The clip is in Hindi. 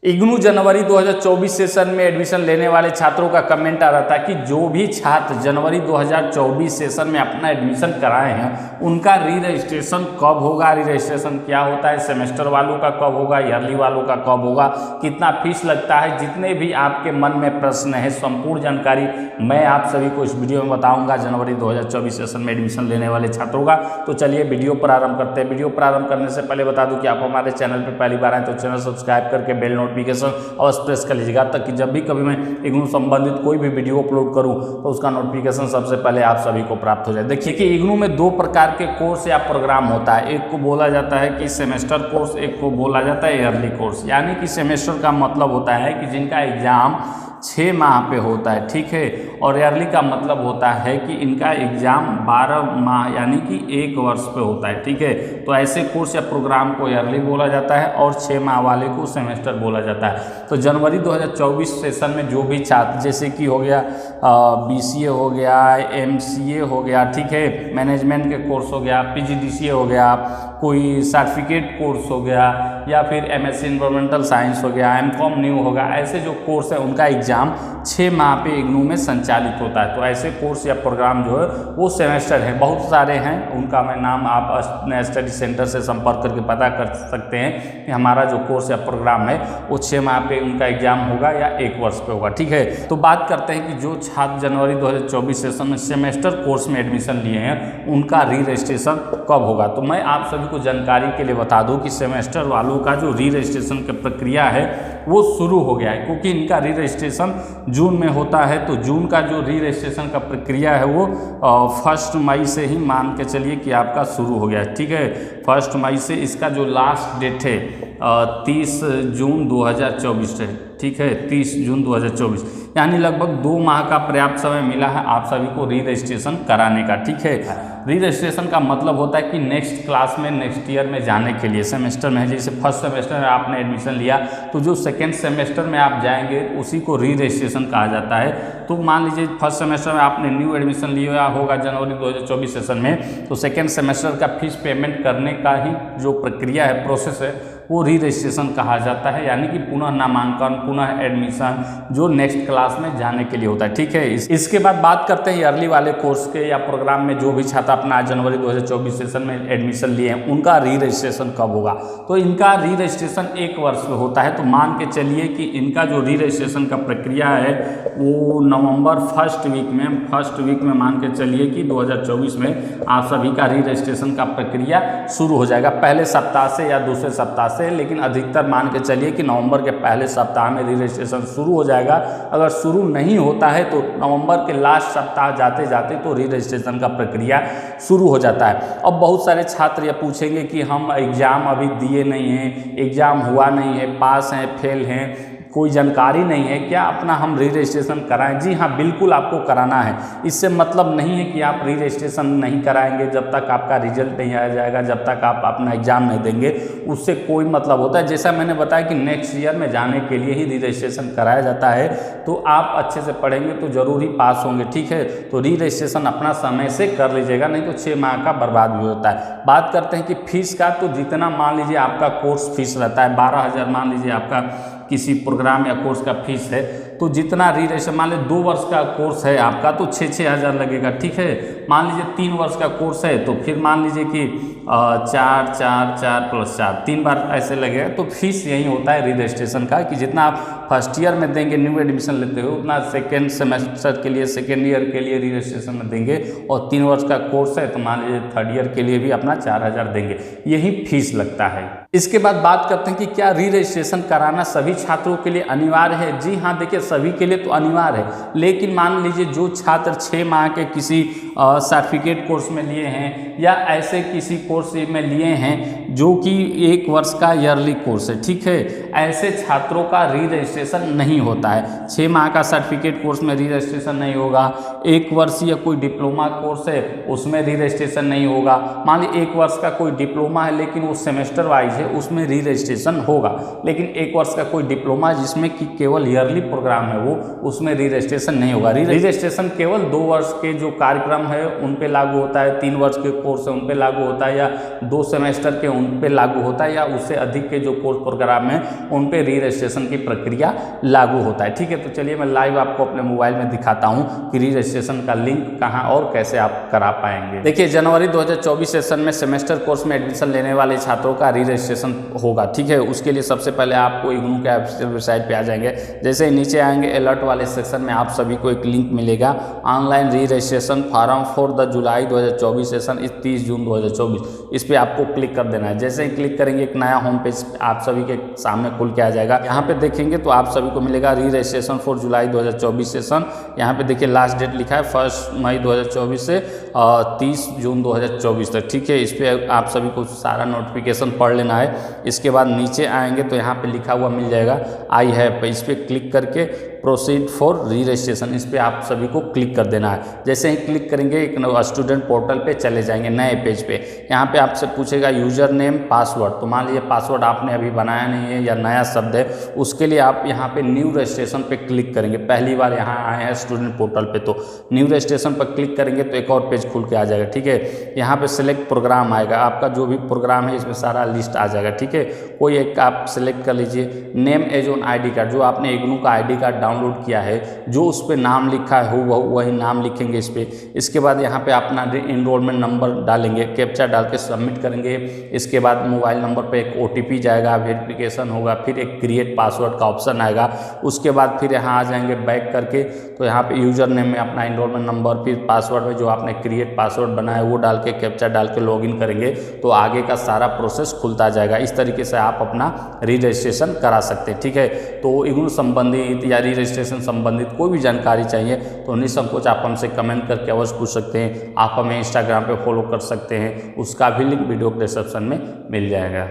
इग्नू जनवरी 2024 सेशन में एडमिशन लेने वाले छात्रों का कमेंट आ रहा था कि जो भी छात्र जनवरी 2024 सेशन में अपना एडमिशन कराए हैं उनका री रजिस्ट्रेशन कब होगा, री रजिस्ट्रेशन क्या होता है, सेमेस्टर वालों का कब होगा, ईयरली वालों का कब होगा, कितना फीस लगता है, जितने भी आपके मन में प्रश्न है संपूर्ण जानकारी मैं आप सभी को इस वीडियो में बताऊंगा जनवरी 2024 सेशन में एडमिशन लेने वाले छात्रों का। तो चलिए वीडियो प्रारंभ करते हैं। वीडियो प्रारंभ करने से पहले बता दूं कि आप हमारे चैनल पर पहली बार आए तो चैनल सब्सक्राइब करके बेल नोटिफिकेशन अवश्य प्रेस कर लीजिएगा, ताकि जब भी कभी मैं इग्नू संबंधित कोई भी वीडियो अपलोड करूं तो उसका नोटिफिकेशन सबसे पहले आप सभी को प्राप्त हो जाए। देखिए कि इग्नू में दो प्रकार के कोर्स या प्रोग्राम होता है, एक को बोला जाता है कि सेमेस्टर कोर्स, एक को बोला जाता है ईयरली कोर्स। यानी कि सेमेस्टर का मतलब होता है कि जिनका एग्जाम 6 माह पे होता है, ठीक है, और ईयरली का मतलब होता है कि इनका एग्जाम 12 माह यानी कि 1 वर्ष पे होता है, ठीक है। तो ऐसे कोर्स या प्रोग्राम को ईयरली बोला जाता है और 6 माह वाले को सेमेस्टर बोला जाता है। तो जनवरी 2024 सेशन में जो भी छात्र, जैसे कि हो गया BCA हो गया, MCA हो गया, ठीक है, मैनेजमेंट के कोर्स हो गया, PGDCA हो गया, कोई सर्टिफिकेट कोर्स हो गया, या फिर MSc इन्वायरमेंटल साइंस हो गया, MCOM न्यू होगा, ऐसे जो कोर्स है उनका एग्जाम 6 माह पे इग्नू में संचालित होता है। तो ऐसे कोर्स या प्रोग्राम जो है वो सेमेस्टर है, बहुत सारे हैं, उनका मैं नाम आप अपने स्टडी सेंटर से संपर्क करके पता कर सकते हैं कि हमारा जो कोर्स या प्रोग्राम है वो 6 माह पे उनका एग्जाम होगा या 1 वर्ष पे होगा, ठीक है। तो बात करते हैं कि जो छात्र जनवरी 2024 सेशन में सेमेस्टर कोर्स में एडमिशन लिए हैं उनका री रजिस्ट्रेशन कब होगा। तो मैं आप सभी को जानकारी के लिए बता दूं कि सेमेस्टर वालों का जो री रजिस्ट्रेशन की प्रक्रिया है वो शुरू हो गया है, क्योंकि इनका री रजिस्ट्रेशन जून में होता है। तो जून का जो री रजिस्ट्रेशन का प्रक्रिया है वो 1 मई से ही मान के चलिए कि आपका शुरू हो गया है, ठीक है। 1 मई से इसका जो लास्ट डेट है 30 जून 2024 है, ठीक है, 30 जून 2024, यानी लगभग 2 माह का पर्याप्त समय मिला है आप सभी को री रजिस्ट्रेशन कराने का, ठीक है। री रजिस्ट्रेशन का मतलब होता है कि नेक्स्ट क्लास में, नेक्स्ट ईयर में जाने के लिए, सेमेस्टर में जैसे फर्स्ट सेमेस्टर में आपने एडमिशन लिया तो जो सेकेंड सेमेस्टर में आप जाएंगे उसी को री रजिस्ट्रेशन कहा जाता है। तो मान लीजिए फर्स्ट सेमेस्टर में आपने न्यू एडमिशन लिया होगा जनवरी 2024 सेशन में, तो सेकेंड सेमेस्टर का फीस पेमेंट करने का ही जो प्रक्रिया है, प्रोसेस है, वो री रजिस्ट्रेशन कहा जाता है। यानी कि पुनः नामांकन, पुनः एडमिशन जो नेक्स्ट क्लास में जाने के लिए होता है, ठीक है। इसके बाद बात करते हैं ईयरली वाले कोर्स के या प्रोग्राम में जो भी छात्र अपना जनवरी 2024 सेशन में एडमिशन लिए हैं उनका री रजिस्ट्रेशन कब होगा। तो इनका री रजिस्ट्रेशन 1 वर्ष में होता है। तो मान के चलिए कि इनका जो री रजिस्ट्रेशन का प्रक्रिया है वो नवंबर फर्स्ट वीक में मान के चलिए कि 2024 में आप सभी का री रजिस्ट्रेशन का प्रक्रिया शुरू हो जाएगा, पहले सप्ताह से या दूसरे सप्ताह से, लेकिन अधिकतर मान के चलिए कि नवंबर के पहले सप्ताह में री रजिस्ट्रेशन शुरू हो जाएगा। अगर शुरू नहीं होता है तो नवंबर के लास्ट सप्ताह जाते जाते तो री रजिस्ट्रेशन का प्रक्रिया शुरू हो जाता है। अब बहुत सारे छात्र ये पूछेंगे कि हम एग्ज़ाम अभी दिए नहीं हैं, एग्ज़ाम हुआ नहीं है, पास हैं, फेल हैं, कोई जानकारी नहीं है, क्या अपना हम री रजिस्ट्रेशन कराएं। जी हाँ, बिल्कुल आपको कराना है। इससे मतलब नहीं है कि आप री रजिस्ट्रेशन नहीं कराएंगे जब तक आपका रिजल्ट नहीं आ जाएगा, जब तक आप अपना एग्जाम नहीं देंगे, उससे कोई मतलब होता है। जैसा मैंने बताया कि नेक्स्ट ईयर में जाने के लिए ही री रजिस्ट्रेशन कराया जाता है। तो आप अच्छे से पढ़ेंगे तो जरूर ही पास होंगे, ठीक है। तो री रजिस्ट्रेशन अपना समय से कर लीजिएगा, नहीं तो 6 माह का बर्बाद भी होता है। बात करते हैं कि फीस का, तो जितना मान लीजिए आपका कोर्स फीस रहता है 12,000 मान लीजिए आपका किसी प्रोग्राम या कोर्स का फीस है, तो जितना री रजिस्ट्रेशन मान लीजिए 2 वर्ष का कोर्स है आपका तो 6-6 हज़ार लगेगा, ठीक है। मान लीजिए 3 वर्ष का कोर्स है तो फिर मान लीजिए कि 4 + 4 3 बार ऐसे लगेगा। तो फीस यही होता है री रजिस्ट्रेशन का कि जितना आप फर्स्ट ईयर में देंगे, न्यू एडमिशन लेते हो, उतना सेकेंड सेमेस्टर के लिए, सेकेंड ईयर के लिए री रजिस्ट्रेशन में देंगे। और 3 वर्ष का कोर्स है तो मान लीजिए थर्ड ईयर के लिए भी अपना 4,000 देंगे, यही फीस लगता है। इसके बाद बात करते हैं कि क्या री रजिस्ट्रेशन कराना सभी छात्रों के लिए अनिवार्य है। जी हाँ, देखिए सभी के लिए तो अनिवार्य है, लेकिन मान लीजिए जो छात्र 6 माह के किसी सर्टिफिकेट कोर्स में लिए हैं या ऐसे किसी कोर्स में लिए हैं जो कि 1 वर्ष का ईयरली कोर्स है, ठीक है, ऐसे छात्रों का री रजिस्ट्रेशन नहीं होता है। 6 माह का सर्टिफिकेट कोर्स में री रजिस्ट्रेशन नहीं होगा, 1 वर्ष या कोई डिप्लोमा कोर्स है उसमें री रजिस्ट्रेशन नहीं होगा। मान लीजिए 1 वर्ष का कोई डिप्लोमा है लेकिन वो सेमेस्टर वाइज है, उसमें री रजिस्ट्रेशन होगा। लेकिन 1 वर्ष का कोई डिप्लोमा जिसमें कि केवल ईयरली प्रोग्राम प्रोग्राम है वो, उसमें री रजिस्ट्रेशन नहीं होगा। री रजिस्ट्रेशन केवल 2 वर्ष के जो कार्यक्रम है उन पे लागू होता है, 3 वर्ष के कोर्स है उन पे लागू होता है, या 2 सेमेस्टर के उन पे लागू होता है, या उससे अधिक के जो कोर्स प्रोग्राम है उन पे री रजिस्ट्रेशन की प्रक्रिया लागू होता है। ठीक है, तो चलिए मैं लाइव आपको अपने मोबाइल में दिखाता हूँ कि री रजिस्ट्रेशन का लिंक कहाँ और कैसे आप करा पाएंगे। देखिए, जनवरी 2024 सेशन में सेमेस्टर कोर्स में एडमिशन लेने वाले छात्रों का री रजिस्ट्रेशन होगा। ठीक है, उसके लिए सबसे पहले आपको इग्नू के ऑफिशियल वेबसाइट पे आ जाएंगे। जैसे ही नीचे आएंगे अलर्ट वाले सेक्शन में आप सभी को एक लिंक मिलेगा, ऑनलाइन री registration form for the July 2024 session इस 30 जून 2024। इस पर आपको क्लिक कर देना है। जैसे ही क्लिक करेंगे एक नया होम पेज आप सभी के सामने खुल के आ जाएगा। यहाँ पे देखेंगे तो आप सभी को मिलेगा री रजिस्ट्रेशन फॉर जुलाई 2024 सेशन। यहाँ पे देखिए लास्ट डेट लिखा है 1 मई 2024 से 30 जून 2024 तक। ठीक है, इस पर आप सभी को सारा नोटिफिकेशन पढ़ लेना है। इसके बाद नीचे आएंगे तो यहाँ पे लिखा हुआ मिल जाएगा आई हैव, इस पर क्लिक करके प्रोसीड फॉर री रजिस्ट्रेशन, इस पर आप सभी को क्लिक कर देना है। जैसे ही क्लिक करेंगे एक स्टूडेंट पोर्टल पे चले जाएंगे नए पेज पे। यहाँ पे आपसे पूछेगा यूजर नेम पासवर्ड, तो मान लीजिए पासवर्ड आपने अभी बनाया नहीं है या नया शब्द है, उसके लिए आप यहाँ पे न्यू रजिस्ट्रेशन पे क्लिक करेंगे। पहली बार यहाँ आए हैं स्टूडेंट पोर्टल पे तो न्यू रजिस्ट्रेशन पर क्लिक करेंगे तो एक और पेज खुल के आ जाएगा। ठीक है, यहाँ पे सिलेक्ट प्रोग्राम आएगा, आपका जो भी प्रोग्राम है इसमें सारा लिस्ट आ जाएगा। ठीक है, कोई एक आप सिलेक्ट कर लीजिए। Name as on ID card, जो आपने इग्नू का ID कार्ड डाउनलोड किया है, जो उस पर नाम लिखा है वो वही नाम लिखेंगे इस पर। इसके बाद यहाँ पे अपना इनरोलमेंट नंबर डालेंगे, कैप्चा डाल के सबमिट करेंगे। इसके बाद मोबाइल नंबर पे एक OTP जाएगा, वेरिफिकेशन होगा, फिर एक क्रिएट पासवर्ड का ऑप्शन आएगा। उसके बाद फिर यहाँ आ जाएंगे बैक करके, तो यहाँ पे यूजर नेम में अपना इनरोलमेंट नंबर, फिर पासवर्ड में जो आपने क्रिएट पासवर्ड बनाया वो डाल के कैप्चा डाल के लॉगिन करेंगे तो आगे का सारा प्रोसेस खुलता जाएगा। इस तरीके से आप अपना री रजिस्ट्रेशन करा सकते हैं। ठीक है, तो इग्नू संबंधित या री रजिस्ट्रेशन संबंधित कोई भी जानकारी चाहिए तो निसंकोच आप हमसे कमेंट करके अवश्य पूछ सकते हैं। आप हमें इंस्टाग्राम पे फॉलो कर सकते हैं, उसका भी लिंक वीडियो डिस्क्रिप्शन में मिल जाएगा।